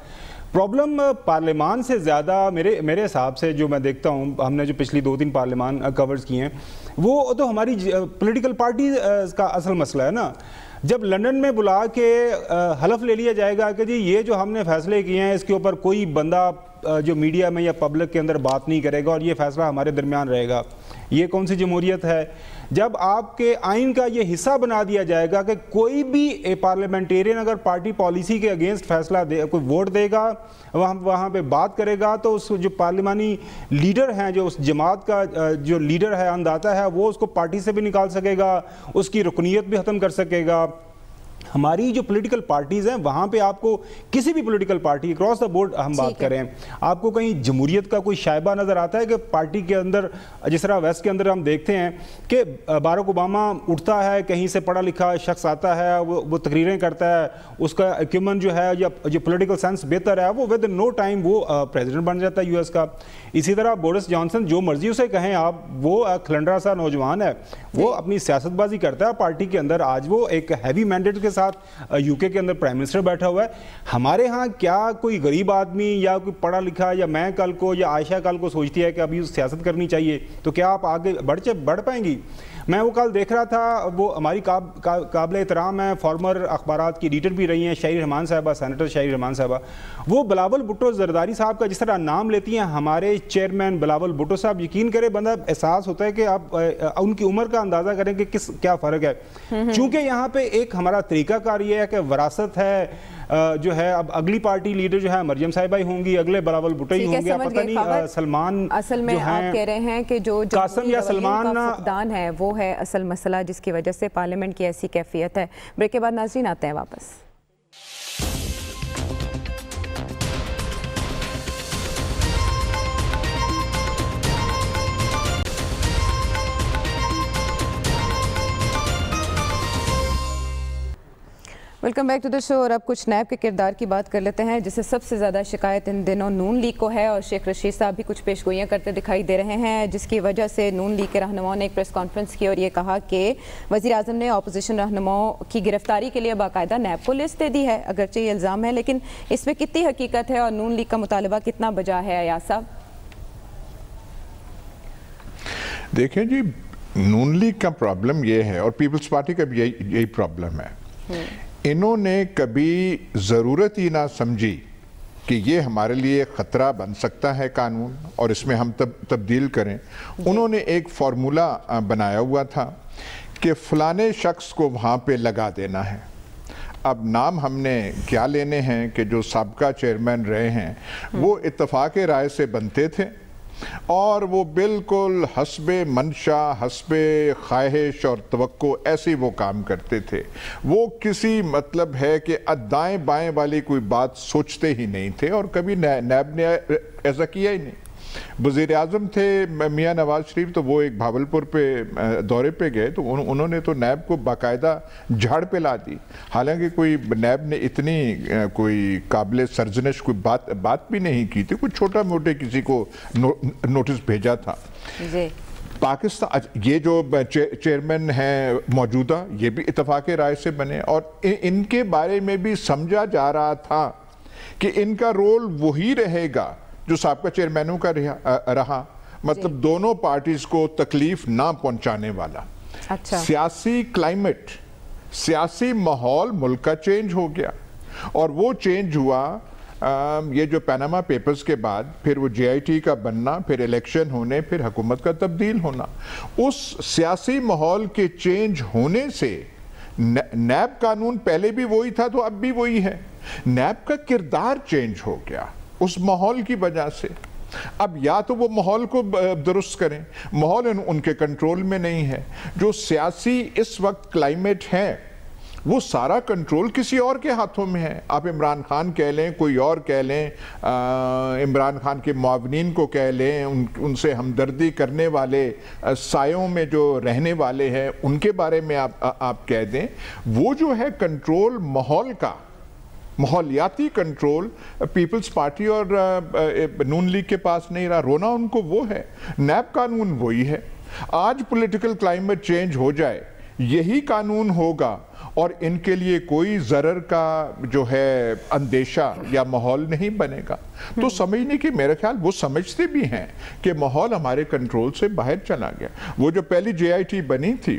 پرابلم پارلیمان سے زیادہ میرے حساب سے جو میں دیکھتا ہوں, ہم نے جو پچھلی 2-3 پارلیمان کورز کیے ہیں, وہ تو ہماری پولیٹیکل پارٹیز کا اصل مسئلہ ہے نا. جب لنڈن میں بلا کے حلف لے لیا جائے گا کہ جی یہ جو ہم نے فیصلے کیے ہیں اس کے اوپر کوئی بندہ جو میڈیا میں یا پبلک کے اندر بات نہیں کرے گا اور یہ فیصلہ ہمارے درمیان رہے گا. یہ کون سی جمہوریت ہے جب آپ کے آئین کا یہ حصہ بنا دیا جائے گا کہ کوئی بھی پارلیمنٹیرین اگر پارٹی پالیسی کے اگینسٹ فیصلہ دے, کوئی ووٹ دے گا, وہاں پہ بات کرے گا, تو اس جو پارلیمانی لیڈر ہیں, جو اس جماعت کا جو لیڈر ہے, انداتا ہے, وہ اس کو پارٹی سے بھی نکال سکے گا, اس کی رکنیت بھی ختم کر سکے گا. ہماری جو پولیٹیکل پارٹیز ہیں وہاں پہ آپ کو کسی بھی political party across the board ہم بات کریں, آپ کو کہیں جمہوریت کا کوئی شائبہ نظر آتا ہے کہ پارٹی کے اندر, جس طرح ویسٹ کے اندر ہم دیکھتے ہیں کہ باراک اوباما اٹھتا ہے, کہیں سے پڑھا لکھا شخص آتا ہے, وہ تقریریں کرتا ہے, اس کا ایکیومن جو ہے یا جو پولیٹیکل سینس بہتر ہے, وہ ود نو ٹائم وہ پریزیڈنٹ بن جاتا ہے US کا. اسی طرح بورس جانسن, جو مرضی اسے کہیں آپ, وہ کھلنڈرا سا نوجوان ہے, وہ اپنی سیاست بازی کرتا ہے پارٹی کے اندر. آج وہ ایک ہیوی مینڈیٹ کے ساتھ UK کے اندر پرائم منسٹر بیٹھا ہوا ہے. ہمارے ہاں کیا کوئی غریب آدمی یا کوئی پڑھا لکھا یا میں کل کو یا عائشہ کل کو سوچتی ہے کہ ابھی سیاست کرنی چاہیے, تو کیا آپ آگے بڑھ پائیں گی؟ میں وہ کل دیکھ رہا تھا, وہ ہماری قابل احترام ہیں, فارمر اخبارات کی ایڈیٹر بھی رہی ہیں, شاہی رحمان صاحبہ, سینیٹر شاہی رحمان صاحبہ. وہ بلاول بھٹو زرداری صاحب کا جس طرح نام لیتی ہیں, ہمارے چیئرمین بلاول بھٹو صاحب, یقین کرے بندہ احساس ہوتا ہے کہ آپ ان کی عمر کا اندازہ کریں کہ کیا فرق ہے. چونکہ یہاں پہ ایک ہمارا طریقہ کار یہ ہے کہ وراثت ہے, جو ہے اب اگلی پارٹی لیڈر جو ہے مریم صاحبہ ہی ہوں گی, اگلے بلاول بھٹو ہی ہوں گے, پتہ نہیں سلمان اصل میں آپ کہہ رہے ہیں کہ جو قاسم یا سلمان کا فقدان ہے وہ ہے اصل مسئلہ, جس کی وجہ سے پارلیمنٹ کی ایسی کیفیت ہے. بریک کے بعد ناظرین آتے ہیں واپس. ویلکم بیک ٹو دا شو. اور اب کچھ نیب کے کردار کی بات کر لیتے ہیں, جس سے سب سے زیادہ شکایت ان دنوں نون لیگ کو ہے, اور شیخ رشید صاحب بھی کچھ پیش گوئیاں کرتے دکھائی دے رہے ہیں, جس کی وجہ سے نون لیگ کے رہنماؤں نے ایک پریس کانفرنس کی اور یہ کہا کہ وزیر اعظم نے اپوزیشن رہنماؤں کی گرفتاری کے لیے باقاعدہ نیب کو لسٹ دے دی ہے. اگرچہ یہ الزام ہے, لیکن اس میں کتنی حقیقت ہے اور نون لیگ کا مطالبہ کتنا بجا ہے؟ ایاز صاحب دیکھیں جی, نون لیگ کا پرابلم یہ ہے, اور پیپلز پارٹی کا بھی یہی پرابلم ہے, انہوں نے کبھی ضرورت ہی نہ سمجھی کہ یہ ہمارے لیے خطرہ بن سکتا ہے قانون, اور اس میں ہم تبدیل کریں. انہوں نے ایک فارمولا بنایا ہوا تھا کہ فلانے شخص کو وہاں پہ لگا دینا ہے. اب نام ہم نے کیا لینے ہیں کہ جو سابقہ چیئرمین رہے ہیں وہ اتفاق رائے سے بنتے تھے, اور وہ بالکل حسب منشا, حسب خواہش اور توقع ایسے وہ کام کرتے تھے. وہ کسی مطلب ہے کہ دائیں بائیں والی کوئی بات سوچتے ہی نہیں تھے, اور کبھی نیب نے ایسا کیا ہی نہیں. وزیر اعظم تھے میاں نواز شریف, تو وہ ایک بھاولپور پہ دورے پہ گئے, تو انہوں نے تو نیب کو باقاعدہ جھاڑ پہ لا دی, حالانکہ کوئی نیب نے اتنی کوئی قابل سرزنش کوئی بات بھی نہیں کی تھی, کوئی چھوٹا موٹے کسی کو نوٹس بھیجا تھا. پاکستان یہ جو چیئرمین ہیں موجودہ, یہ بھی اتفاق رائے سے بنے, اور ان کے بارے میں بھی سمجھا جا رہا تھا کہ ان کا رول وہی رہے گا جو سابقہ چیئرمینوں کا رہا, مطلب دونوں پارٹیز کو تکلیف نہ پہنچانے والا. سیاسی کلائمیٹ, سیاسی ماحول ملک کا چینج ہو گیا, اور وہ چینج ہوا یہ جو پیناما پیپرز کے بعد, پھر وہ JIT کا بننا, پھر الیکشن ہونے, پھر حکومت کا تبدیل ہونا. اس سیاسی ماحول کے چینج ہونے سے نیب قانون پہلے بھی وہی تھا تو اب بھی وہی ہے. نیب کا کردار چینج ہو گیا اس ماحول کی وجہ سے. اب یا تو وہ ماحول کو درست کریں, ماحول ان کے کنٹرول میں نہیں ہے. جو سیاسی اس وقت کلائمیٹ ہے وہ سارا کنٹرول کسی اور کے ہاتھوں میں ہے. آپ عمران خان کہہ لیں, کوئی اور کہہ لیں, عمران خان کے معاونین کو کہہ لیں, ان سے ہمدردی کرنے والے سایوں میں جو رہنے والے ہیں ان کے بارے میں آپ کہہ دیں. وہ جو ہے کنٹرول ماحول کا, ماحولیاتی کنٹرول پیپلز پارٹی اور نون لیگ کے پاس نہیں رہا. رونا ان کو وہ ہے. نیب قانون وہی ہے. آج پولیٹیکل کلائمیٹ چینج ہو جائے, یہی قانون ہوگا, اور ان کے لیے کوئی ضرر کا جو ہے اندیشہ یا ماحول نہیں بنے گا. تو سمجھنے کی میرا خیال وہ سمجھتے بھی ہیں کہ ماحول ہمارے کنٹرول سے باہر چلا گیا. وہ جو پہلی JIT بنی تھی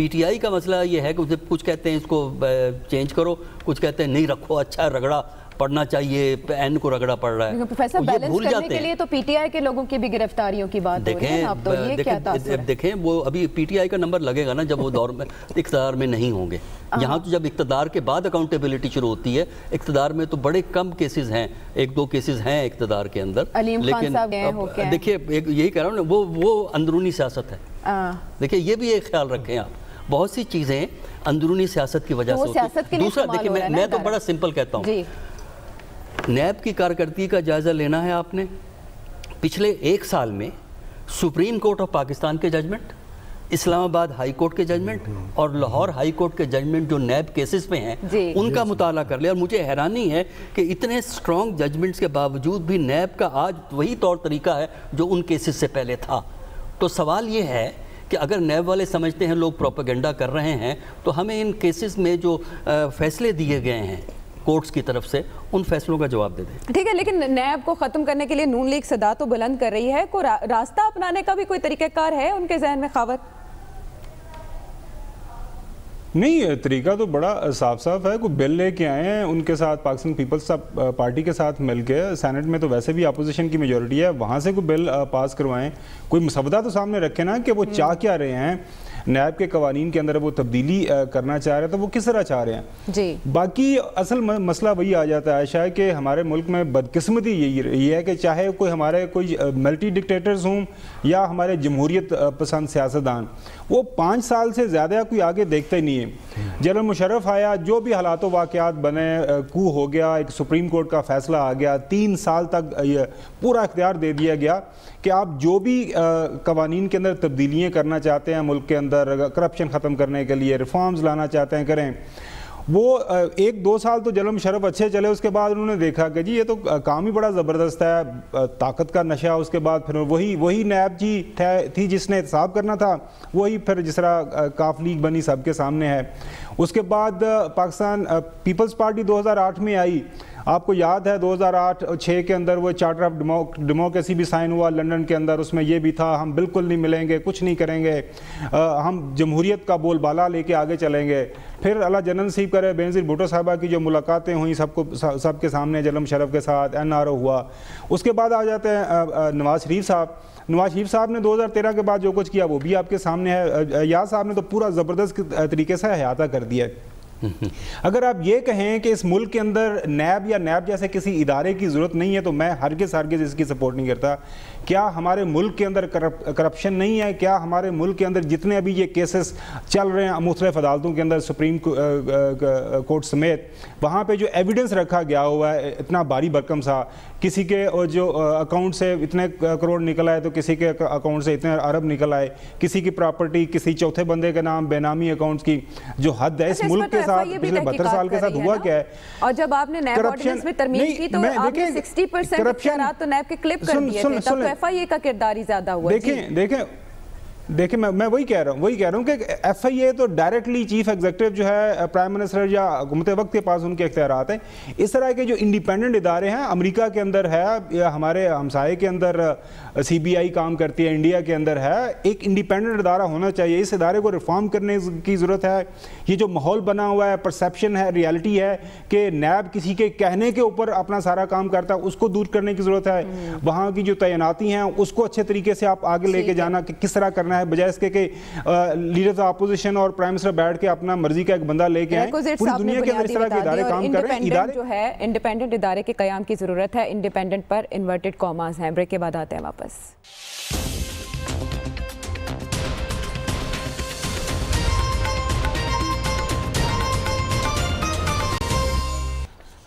پی ٹی آئی کا مسئلہ یہ ہے کہ کچھ کہتے ہیں اس کو چینج کرو, کچھ کہتے ہیں نہیں رکھو, اچھا رگڑا پڑھنا چاہیے, این کو رگڑا پڑ رہا ہے. پروفیسر بیلنس کرنے کے لیے تو پی ٹی آئی کے لوگوں کی بھی گرفتاریوں کی بات ہو رہی ہے اب تو, یہ کیا تاثر ہے؟ دیکھیں وہ ابھی پی ٹی آئی کا نمبر لگے گا نا جب وہ دور میں اقتدار میں نہیں ہوں گے. یہاں تو جب اقتدار کے بعد اکاؤنٹیبلٹی شروع ہوتی ہے, اقتدار میں تو بڑے کم کیسز ہیں, 1-2 کیسز ہیں اقتدار کے اندر. لیکن دیکھیے یہی کہہ رہا ہوں نا, وہ اندرونی سیاست ہے. دیکھیے یہ بھی ایک خیال رکھیں آپ, بہت سی چیزیں اندرونی سیاست کی وجہ سے ہوتی ہیں. دوسرا دیکھیں میں تو بڑا سمپل کہتا ہوں, نیب کی کارکردگی کا جائزہ لینا ہے آپ نے. پچھلے 1 سال میں سپریم کورٹ آف پاکستان کے ججمنٹ, اسلام آباد ہائی کورٹ کے ججمنٹ اور لاہور ہائی کورٹ کے ججمنٹ جو نیب کیسز پہ ہیں ان کا مطالعہ کر لیا. اور مجھے حیرانی ہے کہ اتنے سٹرونگ ججمنٹس کے باوجود بھی نیب کا آج وہی طور طریقہ ہے جو ان کیسز سے پہلے تھا. تو سوال یہ ہے کہ اگر نیب والے سمجھتے ہیں لوگ پروپیگنڈا کر رہے ہیں, تو ہمیں ان کیسز میں جو فیصلے دیے گئے ہیں کورٹس کی طرف سے, ان فیصلوں کا جواب دے دیں. ٹھیک ہے, لیکن نیب کو ختم کرنے کے لیے نون لیگ صدا تو بلند کر رہی ہے, کوئی راستہ اپنانے کا بھی کوئی طریقہ کار ہے ان کے ذہن میں خاور؟ نہیں, طریقہ تو بڑا صاف ہے. کوئی بل لے کے آئے ہیں ان کے ساتھ, پاکستان پیپلز پارٹی کے ساتھ مل کے, سینٹ میں تو ویسے بھی اپوزیشن کی میجورٹی ہے, وہاں سے کوئی بل پاس کروائیں. کوئی مسودہ تو سامنے رکھے نا کہ وہ چاہ کیا رہے ہیں. نیب کے قوانین کے اندر وہ تبدیلی کرنا چاہ رہے ہیں تو وہ کس طرح چاہ رہے ہیں. جی باقی اصل مسئلہ وہی آ جاتا ہے عائشہ, کہ ہمارے ملک میں بدقسمتی یہی ہے کہ چاہے کوئی ملٹی ڈکٹیٹرز ہوں یا ہمارے جمہوریت پسند سیاستدان, وہ 5 سال سے زیادہ کوئی آگے دیکھتے ہی نہیں ہے. جنرل مشرف آیا, جو بھی حالات و واقعات بنے, کو ہو گیا, ایک سپریم کورٹ کا فیصلہ آ گیا, 3 سال تک پورا اختیار دے دیا گیا کہ آپ جو بھی قوانین کے اندر تبدیلیاں کرنا چاہتے ہیں ملک کے اندر, کرپشن ختم کرنے کے لیے ریفارمز لانا چاہتے ہیں کریں. وہ 1-2 سال تو جنرل مشرف اچھے چلے, اس کے بعد انہوں نے دیکھا کہ جی یہ تو کام ہی بڑا زبردست ہے, طاقت کا نشہ. اس کے بعد پھر وہی نیب جی تھی جس نے احتساب کرنا تھا, وہی پھر جس طرح کاف لیگ بنی سب کے سامنے ہے. اس کے بعد پاکستان پیپلز پارٹی 2008 میں آئی, آپ کو یاد ہے 2008-06 کے اندر وہ چارٹر آف ڈیموکریسی بھی سائن ہوا لنڈن کے اندر. اس میں یہ بھی تھا ہم بالکل نہیں ملیں گے, کچھ نہیں کریں گے, ہم جمہوریت کا بول بالا لے کے آگے چلیں گے. پھر اللہ جنرل نصیب کرے بینظیر بھٹو صاحبہ کی جو ملاقاتیں ہوئیں سب کے سامنے جنرل مشرف کے ساتھ, NRO ہوا. اس کے بعد آ جاتے ہیں نواز شریف صاحب نے 2013 کے بعد جو کچھ کیا وہ بھی آپ کے سامنے ہے. یاز صاحب نے تو پورا زبردست طریقے سے احاطہ کر دیا ہے. اگر آپ یہ کہیں کہ اس ملک کے اندر نیب یا نیب جیسے کسی ادارے کی ضرورت نہیں ہے, تو میں ہرگز اس کی سپورٹ نہیں کرتا. کیا ہمارے ملک کے اندر کرپشن نہیں ہے؟ کیا ہمارے ملک کے اندر جتنے ابھی یہ کیسز چل رہے ہیں مختلف عدالتوں کے اندر, سپریم کورٹ سمیت, وہاں پہ جو ایویڈنس رکھا گیا ہوا ہے اتنا بھاری بھرکم سا, کسی کے جو اکاؤنٹ سے اتنے کروڑ نکل آئے تو کسی کے اکاؤنٹ سے اتنے ارب نکل آئے, کسی کی پراپرٹی کسی چوتھے بندے کے نام, بے نامی اکاؤنٹس کی جو حد ہے اس ملک کے ساتھ پچھلے 72 سال کے ساتھ ہوا کیا ہے. اور جب آپ نے نیب آرڈیننس میں ترمیم کی تو آپ نے 60% اختیارات تو نیب کے کلپ کر دیے تھے, تب تو ایف آئی اے کا کردار ہی زیادہ ہوا. دیکھیں میں وہی کہہ رہا ہوں کہ ایف آئی اے تو ڈائریکٹلی چیف ایگزیکٹو جو ہے پرائم منسٹر یا حکومت وقت کے پاس ان کے اختیارات ہیں. اس طرح کے جو انڈیپینڈنٹ ادارے ہیں, امریکہ کے اندر ہے یا ہمارے ہمسائے کے اندر CBI کام کرتی ہے, انڈیا کے اندر ہے, ایک انڈیپینڈنٹ ادارہ ہونا چاہیے. اس ادارے کو ریفارم کرنے کی ضرورت ہے. یہ جو ماحول بنا ہوا ہے, پرسیپشن ہے, ریالٹی ہے کہ نیب کسی کے کہنے کے اوپر اپنا سارا کام کرتا ہے, اس کو دور کرنے کی ضرورت ہے. وہاں کی جو تعیناتی ہیں اس کو اچھے طریقے سے آپ آگے لے کے جانا کہ کس طرح کرنا ہے, بجائے اس کے کہ لیڈرز اپوزیشن اور پرائم منسٹر بیٹھ کے اپنا مرضی کا ایک بندہ لے کے آئیں. پوری دنیا کے اندر اس طرح کے ادارے کام کر رہے ہیں. ادارے جو ہے انڈیپینڈنٹ ادارے کے قیام کی ضرورت ہے. انڈیپینڈنٹ پر انورٹڈ کاماز ہیں. بریک کے بعد آتے ہیں واپس.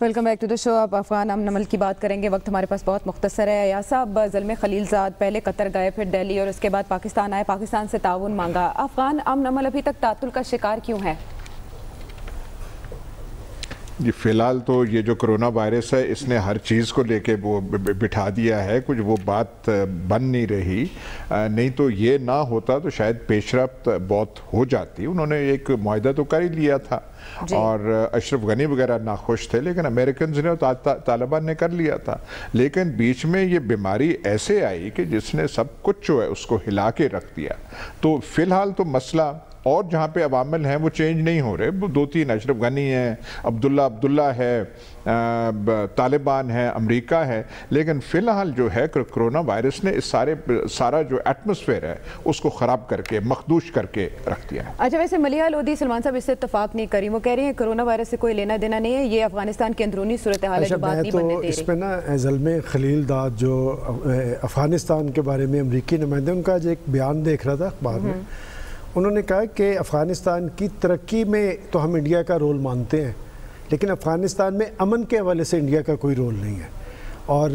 ویلکم بیک ٹو دا شو. آپ افغان امن عمل کی بات کریں گے, وقت ہمارے پاس بہت مختصر ہے. ایاز صاحب, زلمے خلیل زاد پہلے قطر گئے, پھر دہلی, اور اس کے بعد پاکستان آئے, پاکستان سے تعاون مانگا. افغان امن عمل ابھی تک تعطل کا شکار کیوں ہے؟ جی فی الحال تو یہ جو کرونا وائرس ہے اس نے ہر چیز کو لے کے وہ بٹھا دیا ہے, کچھ وہ بات بن نہیں رہی. نہیں تو یہ نہ ہوتا تو شاید پیش رفت بہت ہو جاتی. انہوں نے ایک معاہدہ تو کر ہی لیا تھا اور اشرف غنی وغیرہ ناخوش تھے, لیکن امریکنز نے طالبان نے کر لیا تھا. لیکن بیچ میں یہ بیماری ایسے آئی کہ جس نے سب کچھ جو ہے اس کو ہلا کے رکھ دیا. تو فی الحال تو مسئلہ اور جہاں پہ عوامل ہیں وہ چینج نہیں ہو رہے. وہ 2-3 اشرف غنی ہیں, عبداللہ ہے, طالبان ہے, امریکہ ہے, لیکن فی الحال جو ہے کرونا وائرس نے اس سارا جو ایٹماسفیئر ہے اس کو خراب کر کے, مخدوش کر کے رکھ دیا ہے. اچھا, ویسے ملیحہ لودھی سلمان صاحب اس سے اتفاق نہیں کری. وہ کہہ رہی ہیں کرونا وائرس سے کوئی لینا دینا نہیں ہے, یہ افغانستان کی اندرونی صورتحال ہے جو بات نہیں بننے دے رہی. اس پہ نا زلمے خلیل داد جو افغانستان کے بارے میں امریکی نمائندے, ان کا جو ایک بیان دیکھ رہا تھا اخبار میں, انہوں نے کہا کہ افغانستان کی ترقی میں تو ہم انڈیا کا رول مانتے ہیں, لیکن افغانستان میں امن کے حوالے سے انڈیا کا کوئی رول نہیں ہے. اور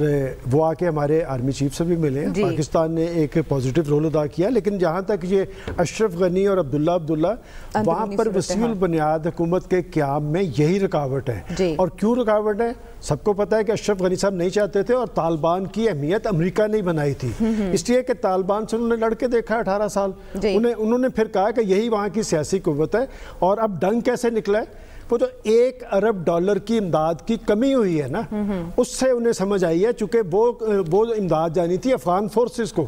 وہ آ کے ہمارے آرمی چیف سے بھی ملے ہیں. پاکستان نے ایک پازیٹیو رول ادا کیا, لیکن جہاں تک یہ اشرف غنی اور عبداللہ وہاں پر وسیع البنیاد حکومت کے قیام میں یہی رکاوٹ ہے. اور کیوں رکاوٹ ہے؟ سب کو پتہ ہے کہ اشرف غنی صاحب نہیں چاہتے تھے, اور طالبان کی اہمیت امریکہ نے بنائی تھی, اس لیے کہ طالبان سے انہوں نے لڑ کے دیکھا 18 سال. انہوں نے پھر کہا کہ یہی وہاں کی سیاسی قوت ہے. اور اب ڈنگ کیسے نکلا ہے؟ وہ تو $1 ارب کی امداد کی کمی ہوئی ہے نا, اس سے انہیں سمجھ آئی ہے, چونکہ وہ امداد جانی تھی افغان فورسز کو,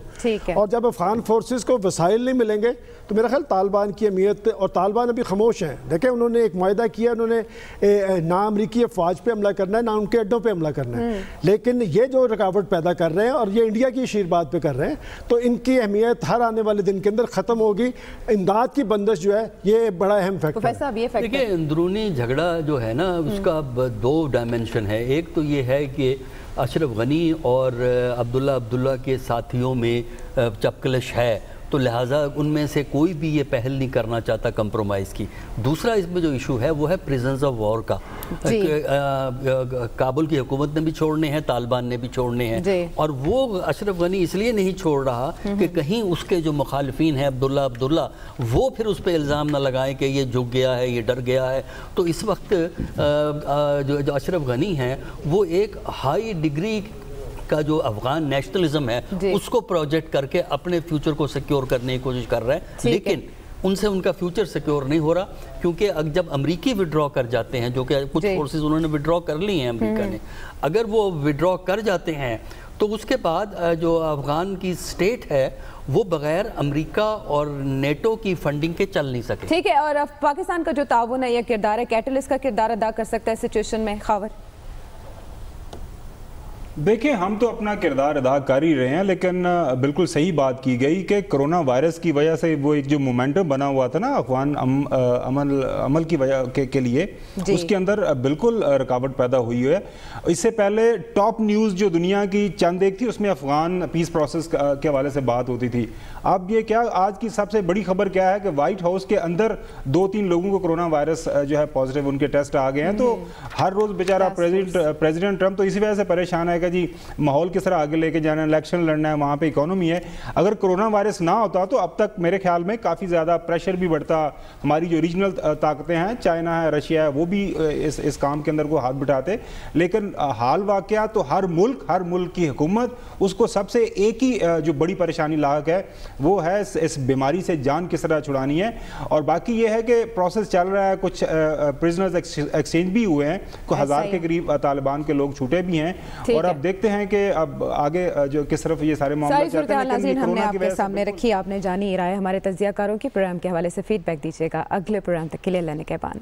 اور جب افغان فورسز کو وسائل نہیں ملیں گے تو میرا خیال طالبان کی اہمیت, اور طالبان ابھی خاموش ہیں. دیکھیں انہوں نے ایک معاہدہ کیا, انہوں نے نہ امریکی افواج پہ حملہ کرنا ہے نہ ان کے اڈوں پہ حملہ کرنا ہے, لیکن یہ جو رکاوٹ پیدا کر رہے ہیں اور یہ انڈیا کی شیر بات پہ کر رہے ہیں, تو ان کی اہمیت ہر آنے والے دن کے اندر ختم ہوگی. امداد کی بندش جو ہے یہ بڑا اہم فیکٹر ہے. دیکھیں اندرونی جھگڑا جو ہے نا اس کا 2 ڈائمنشن ہے. ایک تو یہ ہے کہ اشرف غنی اور عبداللہ کے ساتھیوں میں چپکلش ہے, تو لہٰذا ان میں سے کوئی بھی یہ پہل نہیں کرنا چاہتا کمپرومائز کی. دوسرا اس میں جو ایشو ہے وہ ہے پریزنس آف وار کا. کابل کی حکومت نے بھی چھوڑنے ہیں, طالبان نے بھی چھوڑنے ہیں, اور وہ اشرف غنی اس لیے نہیں چھوڑ رہا کہ کہیں اس کے جو مخالفین ہیں عبداللہ وہ پھر اس پہ الزام نہ لگائیں کہ یہ جھک گیا ہے, یہ ڈر گیا ہے. تو اس وقت جو اشرف غنی ہیں وہ ایک ہائی ڈگری کا جو افغان نیشنلزم ہے اس کو پروجیکٹ کر کے اپنے فیوچر کو سیکیور کرنے کی کوشش کر رہے ہیں, لیکن ان سے ان کا فیوچر سیکیور نہیں ہو رہا, کیونکہ جب امریکی وڈرا کر جاتے ہیں, جو کہ کچھ فورسز انہوں نے وڈرا کر لی ہیں امریکہ نے, اگر وہ وڈرا کر جاتے ہیں تو اس کے بعد جو افغان کی سٹیٹ ہے وہ بغیر امریکہ اور نیٹو کی فنڈنگ کے چل نہیں سکے. ٹھیک ہے, اور اب پاکستان کا جو تعاون ہے یا کردار ہے, کیٹلسٹ کا کردار ادا کر سکتا ہے سچویشن میں. خاور دیکھیں ہم تو اپنا کردار ادا کر ہی رہے ہیں, لیکن بالکل صحیح بات کی گئی کہ کرونا وائرس کی وجہ سے وہ ایک جو مومنٹم بنا ہوا تھا نا افغان عمل کی وجہ کے لیے, اس کے اندر بالکل رکاوٹ پیدا ہوئی ہے. اس سے پہلے ٹاپ نیوز جو دنیا کی چند ایک تھی اس میں افغان پیس پروسیس کے حوالے سے بات ہوتی تھی. اب یہ کیا آج کی سب سے بڑی خبر کیا ہے کہ وائٹ ہاؤس کے اندر 2-3 لوگوں کو کرونا وائرس جو ہے پازیٹیو ان کے ٹیسٹ آ گئے ہیں. تو ہر روز بیچارہ پریزیڈنٹ ٹرمپ تو اسی وجہ سے پریشان ہے کہ جی ماحول کس طرح آگے لے کے جانا ہے, الیکشن لڑنا ہے, وہاں پہ اکانومی ہے. اگر کرونا وائرس نہ ہوتا تو اب تک میرے خیال میں کافی زیادہ پریشر بھی بڑھتا. ہماری جو ریجنل طاقتیں ہیں, چائنا ہے, رشیا ہے, وہ بھی اس کام کے اندر کو ہاتھ بٹاتے. لیکن حال واقعہ تو ہر ملک کی حکومت اس کو سب سے ایک ہی جو بڑی پریشانی لاحق ہے وہ ہے اس بیماری سے جان کس طرح چھڑانی ہے. اور باقی یہ ہے کہ پروسیس چل رہا ہے, کچھ پرزنرز ایکسچینج بھی ہوئے ہیں, کوئی 1000 کے قریب طالبان کے لوگ چھوٹے بھی ہیں, اور اب دیکھتے ہیں کہ اب آگے جو کس طرف یہ سارے معاملات چلتے ہیں. ناظرین ہم نے آپ کے سامنے رکھی, آپ نے جانی رائے ہمارے تجزیہ کاروں کی. پروگرام کے حوالے سے فیڈ بیک دیجیے گا. اگلے پروگرام تک کے لیے اللہ نگہبان.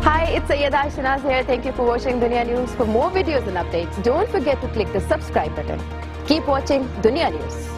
Hi, it's Sayyeda Shanaz here. Thank you for watching Dunya News. For more videos and updates, don't forget to click the subscribe button. Keep watching Dunya News.